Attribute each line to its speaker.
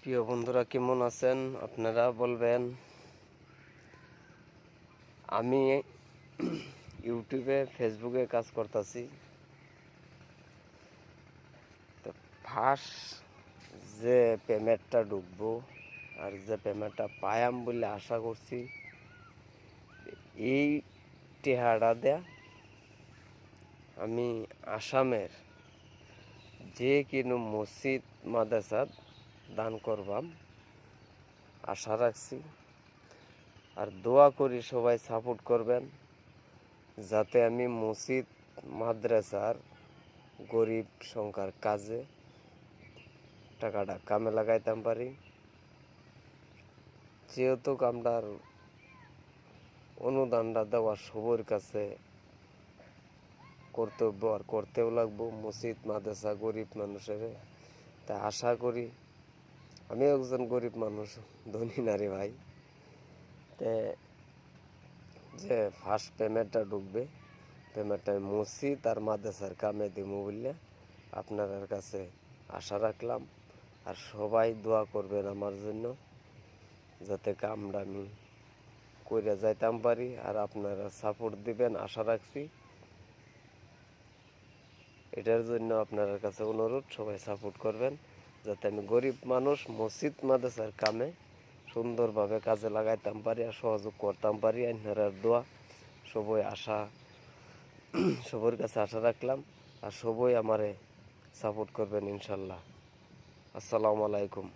Speaker 1: প্রিয় বন্ধুরা কেমন আছেন আপনারা বলবেন। আমি ইউটিউবে ফেসবুকে কাজ করতেছি। তো ফার্স্ট যে পেমেন্টটা ঢুকবো আর যে পেমেন্টটা পায়াম বলে আশা করছি, এই টেহাটা দেয়া আমি আসামের যে কোনো মসজিদ মাদ্রাসাত দান করবাম আশা রাখছি। আর দোয়া করি সবাই সাপোর্ট করবেন, যাতে আমি মসজিদ মাদ্রাসার গরিব সংখ্যার কাজে টাকাটা কামে লাগাইতাম পারি। যেহেতু আমরার অনুদানটা দেওয়া সবার কাছে কর্তব্য, আর করতেও লাগবো মসজিদ মাদ্রাসা গরিব মানুষের। তাই আশা করি, আমি একজন গরিব মানুষ, ধনী নারী ভাই, যে ফার্স্ট পেমেন্টটা ঢুকবে, পেমেন্টটা মসজিদ আর মাদ্রাসার কামে দিব বললে আপনার কাছে আশা রাখলাম। আর সবাই দোয়া করবেন আমার জন্য, যাতে কামটা আমি কইরা যাইতাম পারি। আর আপনারা সাপোর্ট দিবেন আশা রাখছি। এটার জন্য আপনার কাছে অনুরোধ, সবাই সাপোর্ট করবেন, যাতে আমি গরিব মানুষ মসজিদ মাদ্রাসার কামে সুন্দরভাবে কাজে লাগাইতাম পারি আর সহযোগ করতাম পারি। আপনারা দোয়া সবার কাছে আশা রাখলাম। আর সবাই আমারে সাপোর্ট করবেন ইনশাল্লাহ। আসসালামু আলাইকুম।